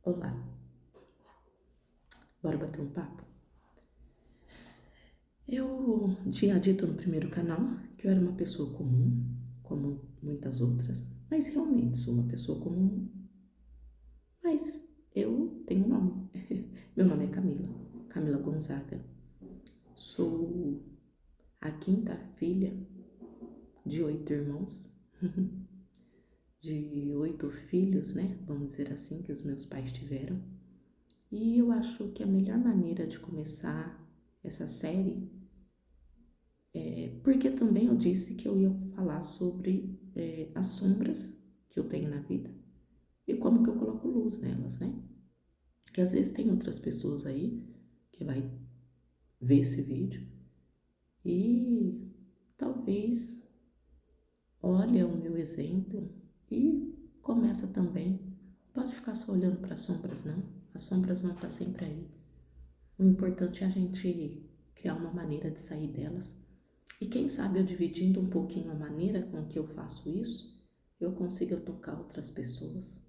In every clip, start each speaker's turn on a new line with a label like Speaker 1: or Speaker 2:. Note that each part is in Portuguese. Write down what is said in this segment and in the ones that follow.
Speaker 1: Olá, bora bater um papo? Eu tinha dito no primeiro canal que eu era uma pessoa comum, como muitas outras, mas realmente sou uma pessoa comum, mas eu tenho um nome. Meu nome é Camila, Camila Gonzaga. Sou a quinta filha de 8 irmãos, de 8 filhos, né? Vamos dizer assim, que os meus pais tiveram. E eu acho que a melhor maneira de começar essa série porque também eu disse que eu ia falar sobre as sombras que eu tenho na vida e como que eu coloco luz nelas, né? Porque às vezes tem outras pessoas aí que vai ver esse vídeo e talvez olha o meu exemplo e começa também. Não pode ficar só olhando para as sombras, não. As sombras vão estar sempre aí. O importante é a gente criar uma maneira de sair delas. E quem sabe eu dividindo um pouquinho a maneira com que eu faço isso, eu consiga tocar outras pessoas.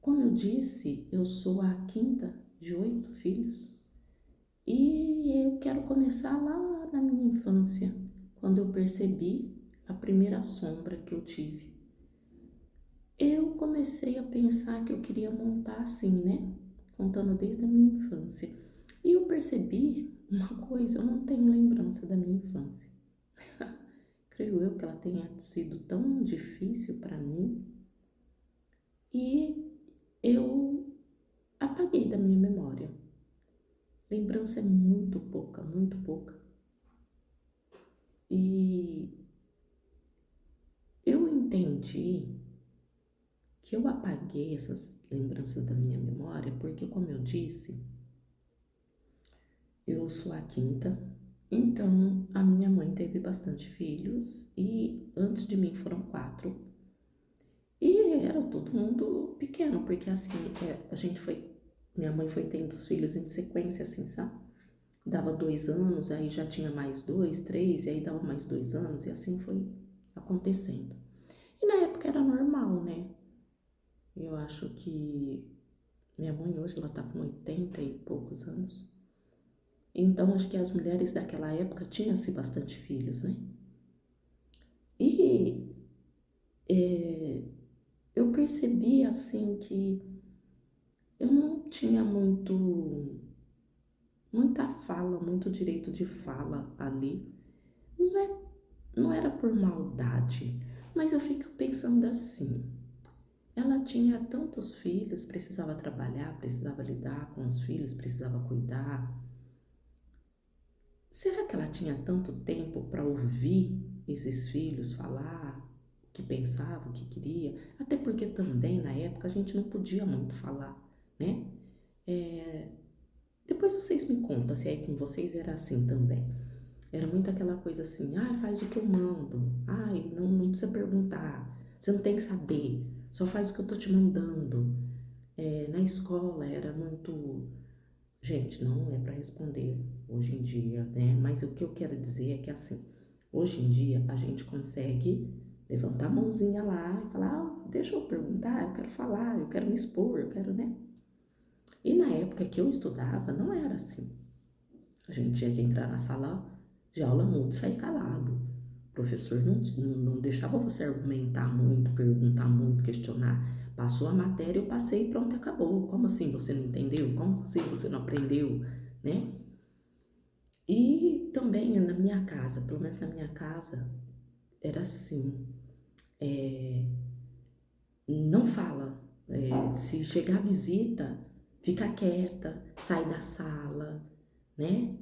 Speaker 1: Como eu disse, eu sou a quinta de 8 filhos e eu quero começar lá na minha infância, quando eu percebi a primeira sombra que eu tive. Eu comecei a pensar que eu queria montar assim, né? Contando desde a minha infância. E eu percebi uma coisa, eu não tenho lembrança da minha infância. Creio eu que ela tenha sido tão difícil para mim e eu apaguei da minha memória. Lembrança é muito pouca, muito pouca. E eu entendi que eu apaguei essas lembranças da minha memória porque, como eu disse, eu sou a quinta, então a minha mãe teve bastante filhos e antes de mim foram 4. E era todo mundo pequeno, porque assim, minha mãe foi tendo os filhos em sequência, assim, sabe? Dava 2 anos, aí já tinha mais 2, 3, e aí dava mais 2 anos, e assim foi acontecendo. E na época era normal, né? Eu acho que minha mãe hoje, ela tá com 80 e poucos anos. Então, acho que as mulheres daquela época tinham-se bastante filhos, né? E eu percebi, assim, que eu não tinha muita fala, muito direito de fala ali. Não era por maldade, mas eu fico pensando assim, ela tinha tantos filhos, precisava trabalhar, precisava lidar com os filhos, precisava cuidar. Será que ela tinha tanto tempo para ouvir esses filhos falar o que pensava, o que queria? Até porque também na época a gente não podia muito falar, né? Depois vocês me contam se aí com vocês era assim também. Era muito aquela coisa assim, faz o que eu mando, não precisa perguntar, você não tem que saber, só faz o que eu tô te mandando. Na escola era muito, gente, não é para responder hoje em dia, né? Mas o que eu quero dizer é que assim, hoje em dia a gente consegue levantar a mãozinha lá e falar, deixa eu perguntar, eu quero falar, eu quero me expor, eu quero, né? E na época que eu estudava, não era assim. A gente tinha que entrar na sala de aula mudo e sair calado. O professor não deixava você argumentar muito, perguntar muito, questionar. Passou a matéria, eu passei e pronto, acabou. Como assim você não entendeu? Como assim você não aprendeu? Né? E também na minha casa, pelo menos na minha casa, era assim. Não fala. Se chegar visita, fica quieta, sai da sala, né?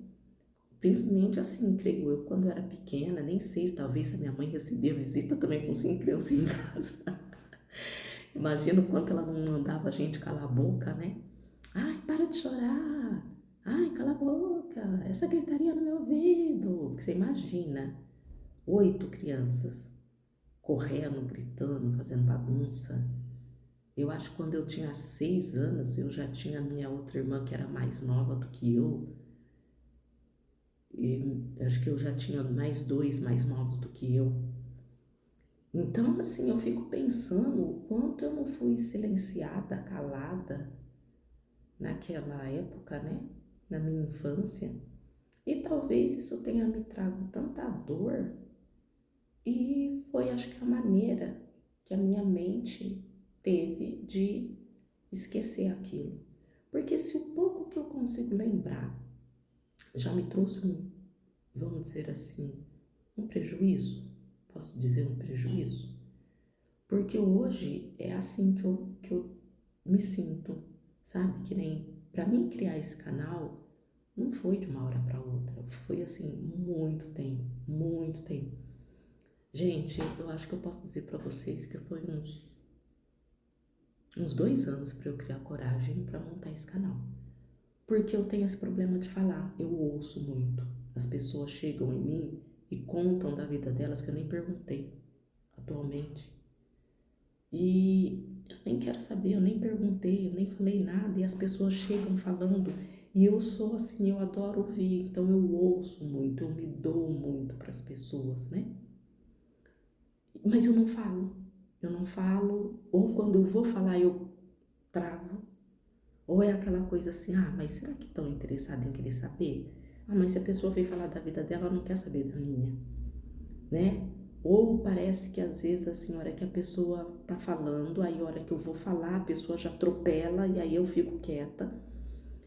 Speaker 1: Principalmente assim, creio eu, quando eu era pequena, nem sei, talvez se a minha mãe recebia visita também com 5 crianças em casa. Imagina o quanto ela não mandava a gente calar a boca, né? Ai, para de chorar. Ai, cala a boca. Essa gritaria no meu ouvido. Porque você imagina, 8 crianças correndo, gritando, fazendo bagunça. Eu acho que quando eu tinha 6 anos, eu já tinha a minha outra irmã que era mais nova do que eu. E acho que eu já tinha mais 2 mais novos do que eu. Então, assim, eu fico pensando o quanto eu não fui silenciada, calada naquela época, né? Na minha infância. E talvez isso tenha me trago tanta dor. E foi, acho que, a maneira que a minha mente teve de esquecer aquilo. Porque se o pouco que eu consigo lembrar já me trouxe vamos dizer assim, um prejuízo, posso dizer um prejuízo? Porque hoje é assim que eu me sinto, sabe? Que nem para mim criar esse canal não foi de uma hora para outra, foi assim, muito tempo, muito tempo. Gente, eu acho que eu posso dizer para vocês que foi uns 2 anos para eu criar coragem para montar esse canal. Porque eu tenho esse problema de falar, eu ouço muito. As pessoas chegam em mim e contam da vida delas que eu nem perguntei atualmente. E eu nem quero saber, eu nem perguntei, eu nem falei nada, e as pessoas chegam falando, e eu sou assim, eu adoro ouvir, então eu ouço muito, eu me dou muito para as pessoas, né? Mas eu não falo, ou quando eu vou falar eu travo, ou é aquela coisa assim, ah, mas será que estão interessados em querer saber? Ah, mas se a pessoa veio falar da vida dela, ela não quer saber da minha, né? Ou parece que às vezes assim, a hora que a pessoa tá falando, aí a hora que eu vou falar, a pessoa já atropela e aí eu fico quieta.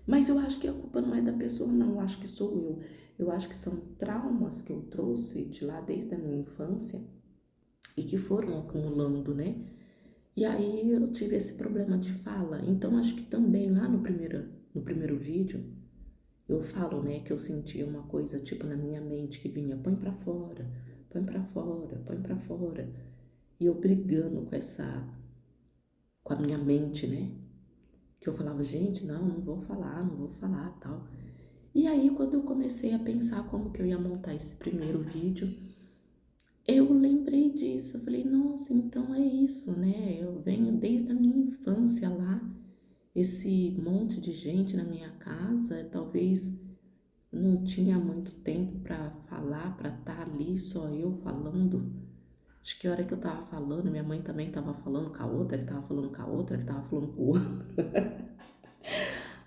Speaker 1: Mas eu acho que a culpa não é da pessoa, não, eu acho que sou eu. Eu acho que são traumas que eu trouxe de lá desde a minha infância e que foram acumulando, né? E aí eu tive esse problema de fala. Então acho que também lá no primeiro vídeo eu falo, né, que eu sentia uma coisa tipo na minha mente que vinha, põe pra fora, põe pra fora, põe pra fora. E eu brigando com a minha mente, né? Que eu falava, gente, não vou falar, não vou falar, tal. E aí quando eu comecei a pensar como que eu ia montar esse primeiro vídeo, eu lembrei disso. Eu falei, nossa, então é isso, né? Eu venho desde a minha infância lá, esse monte de gente na minha casa, talvez não tinha muito tempo para falar, para estar ali, só eu falando. Acho que a hora que eu tava falando, minha mãe também tava falando com a outra, que tava falando com a outra, que tava falando com o outro.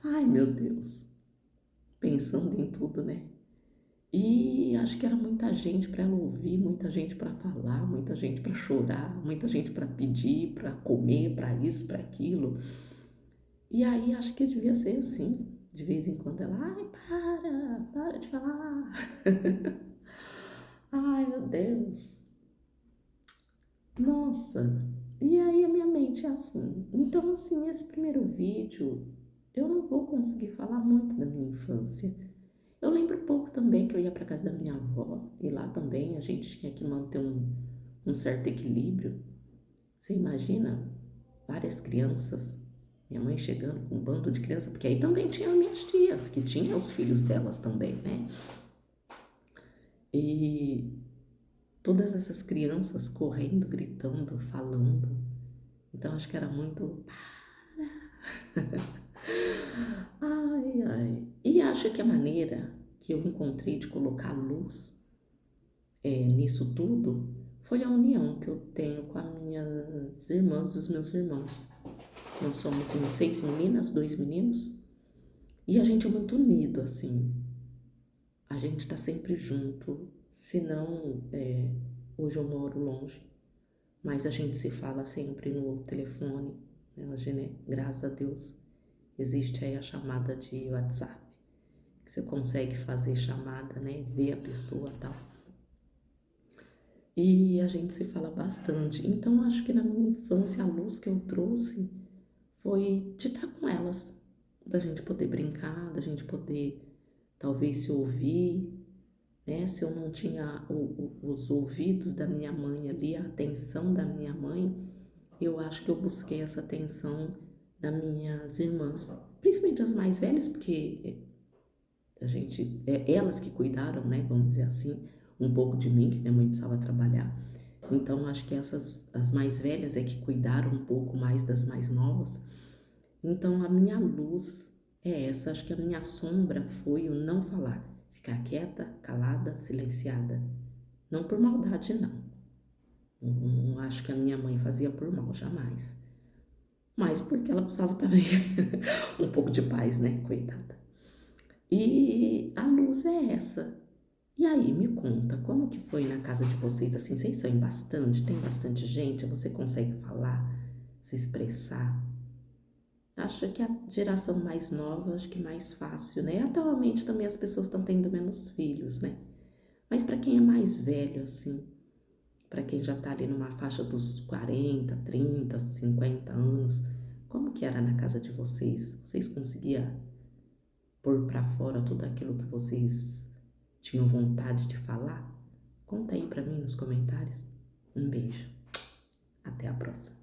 Speaker 1: Ai, meu Deus. Pensando em tudo, né? E acho que era muita gente para ela ouvir, muita gente para falar, muita gente para chorar, muita gente para pedir, para comer, para isso, para aquilo. E aí acho que devia ser assim. De vez em quando ela, ai, para de falar. Ai, meu Deus. Nossa. E aí a minha mente é assim. Então, assim, esse primeiro vídeo, eu não vou conseguir falar muito da minha infância. Eu lembro pouco também que eu ia para casa da minha avó e lá também a gente tinha que manter um certo equilíbrio. Você imagina várias crianças, minha mãe chegando com um bando de crianças, porque aí também tinha minhas tias, que tinham os filhos delas também, né? E todas essas crianças correndo, gritando, falando. Então acho que era muito. Ai, ai. E acho que a maneira que eu encontrei de colocar luz nisso tudo foi a união que eu tenho com as minhas irmãs e os meus irmãos. Nós somos em 6 meninas, 2 meninos, e a gente é muito unido, assim. A gente tá sempre junto, se não, hoje eu moro longe, mas a gente se fala sempre no telefone, né? Hoje, né, graças a Deus, existe aí a chamada de WhatsApp, que você consegue fazer chamada, né, ver a pessoa e tal. E a gente se fala bastante. Então, acho que na minha infância a luz que eu trouxe foi de estar com elas, da gente poder brincar, da gente poder talvez se ouvir, né? Se eu não tinha os ouvidos da minha mãe ali, a atenção da minha mãe, eu acho que eu busquei essa atenção das minhas irmãs, principalmente as mais velhas, porque elas que cuidaram, né? Vamos dizer assim, um pouco de mim, que minha mãe precisava trabalhar. Então, acho que as mais velhas é que cuidaram um pouco mais das mais novas. Então, a minha luz é essa. Acho que a minha sombra foi o não falar. Ficar quieta, calada, silenciada. Não por maldade, não. Não acho que a minha mãe fazia por mal, jamais. Mas porque ela precisava também um pouco de paz, né? Coitada. E a luz é essa. E aí, me conta, como que foi na casa de vocês? Assim, vocês são em bastante? Tem bastante gente? Você consegue falar, se expressar? Acho que a geração mais nova, acho que mais fácil, né? Atualmente também as pessoas estão tendo menos filhos, né? Mas para quem é mais velho, assim, para quem já tá ali numa faixa dos 40, 30, 50 anos, como que era na casa de vocês? Vocês conseguiam pôr para fora tudo aquilo que vocês tinham vontade de falar? Conta aí para mim nos comentários. Um beijo. Até a próxima.